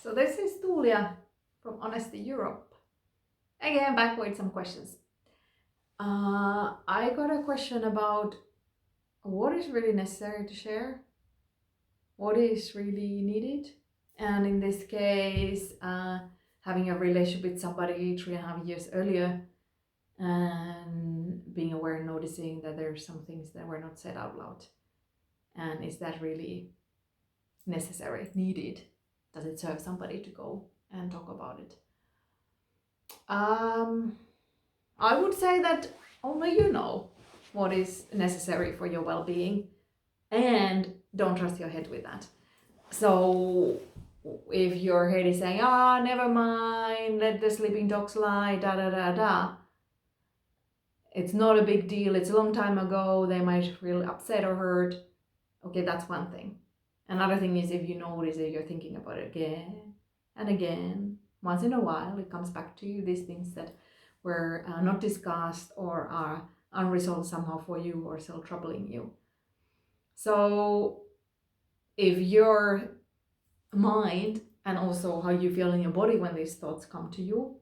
So this is Tuulia from Honesty Europe. Again, back with some questions. I got a question about what is really necessary to share, what is really needed, and in this case, having a relationship with somebody 3.5 years earlier and being aware and noticing that there are some things that were not said out loud. And is that really necessary, needed? Does it serve somebody to go and talk about it? I would say that only you know what is necessary for your well-being, and don't trust your head with that. So if your head is saying, never mind, let the sleeping dogs lie, da da da da, it's not a big deal, it's a long time ago, they might feel upset or hurt. Okay, that's one thing. Another thing is if you notice that you're thinking about it again and again, once in a while, it comes back to you, these things that were not discussed or are unresolved somehow for you or still troubling you. So if your mind and also how you feel in your body when these thoughts come to you,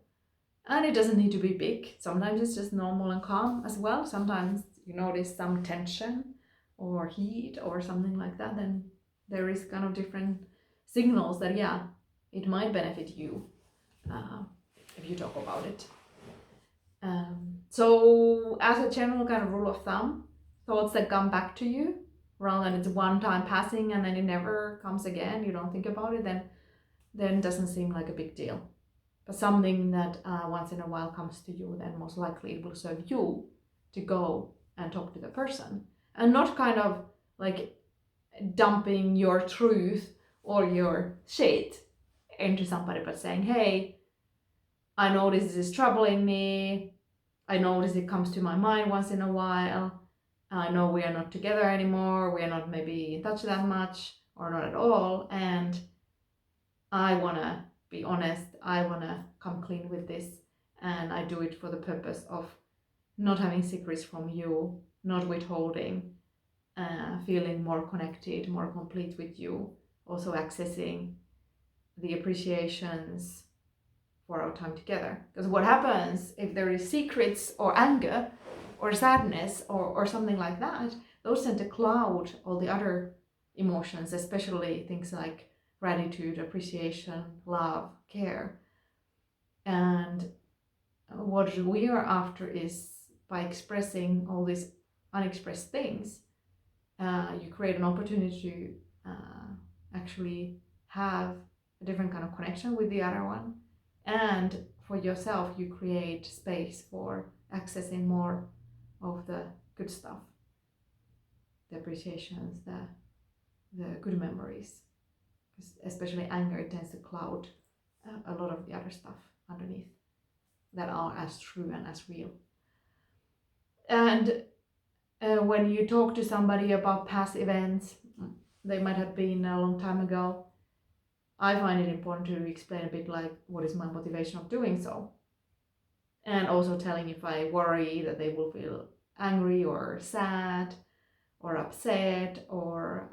and it doesn't need to be big, sometimes it's just normal and calm as well. Sometimes you notice some tension or heat or something like that, then there is kind of different signals that it might benefit you if you talk about it. So as a general kind of rule of thumb, thoughts that come back to you rather than it's one time passing and then it never comes again, you don't think about it, then it doesn't seem like a big deal. But something that once in a while comes to you, then most likely it will serve you to go and talk to the person, and not kind of like dumping your truth or your shit into somebody, but saying, hey, I notice this is troubling me, I notice it comes to my mind once in a while, I know we are not together anymore, we are not maybe in touch that much or not at all, and I want to be honest, I want to come clean with this, and I do it for the purpose of not having secrets from you, not withholding, feeling more connected, more complete with you, also accessing the appreciations for our time together. Because what happens if there is secrets or anger or sadness or something like that, those tend to cloud all the other emotions, especially things like gratitude, appreciation, love, care. And what we are after is, by expressing all these unexpressed things, you create an opportunity to actually have a different kind of connection with the other one. And for yourself, you create space for accessing more of the good stuff, the appreciations, the good memories. Especially anger tends to cloud a lot of the other stuff underneath that are as true and as real. And when you talk to somebody about past events, they might have been a long time ago, I find it important to explain a bit like what is my motivation of doing so. And also telling if I worry that they will feel angry or sad or upset or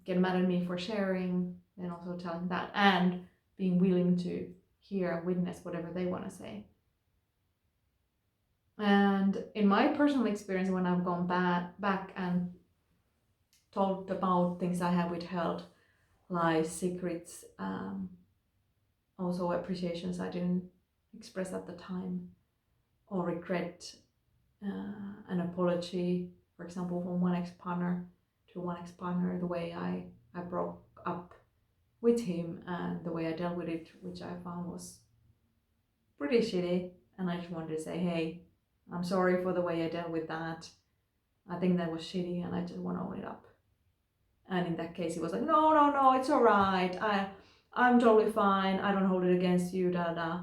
get mad at me for sharing, then also telling that, and being willing to hear and witness whatever they want to say. And in my personal experience, when I've gone back and talked about things I have withheld, lies, secrets, also appreciations I didn't express at the time, or regret, an apology, for example, from one ex-partner to one ex-partner, the way I broke up with him and the way I dealt with it, which I found was pretty shitty. And I just wanted to say, hey, I'm sorry for the way I dealt with that. I think that was shitty and I just want to own it up. And in that case, he was like, no, it's all right. I'm totally fine. I don't hold it against you, da.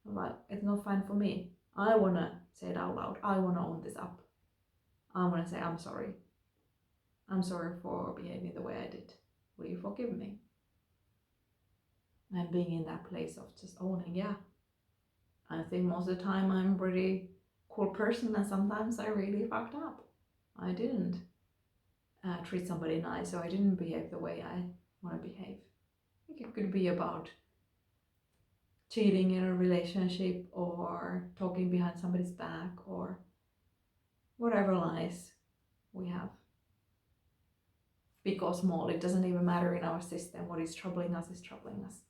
I'm like, it's not fine for me. I want to say it out loud. I want to own this up. I want to say, I'm sorry. I'm sorry for behaving the way I did. Will you forgive me? And being in that place of just owning, I think most of the time I'm a pretty cool person, and sometimes I really fucked up. I didn't treat somebody nice, or I didn't behave the way I want to behave. It could be about cheating in a relationship or talking behind somebody's back or whatever lies we have. Big or small, it doesn't even matter in our system. What is troubling us is troubling us.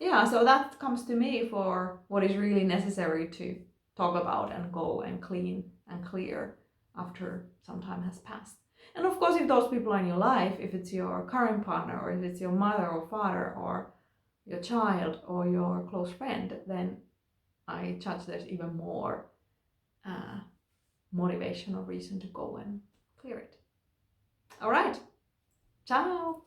Yeah, so that comes to me for what is really necessary to talk about and go and clean and clear after some time has passed. And of course, if those people are in your life, if it's your current partner or if it's your mother or father or your child or your close friend, then I judge there's even more motivational reason to go and clear it. All right. Ciao.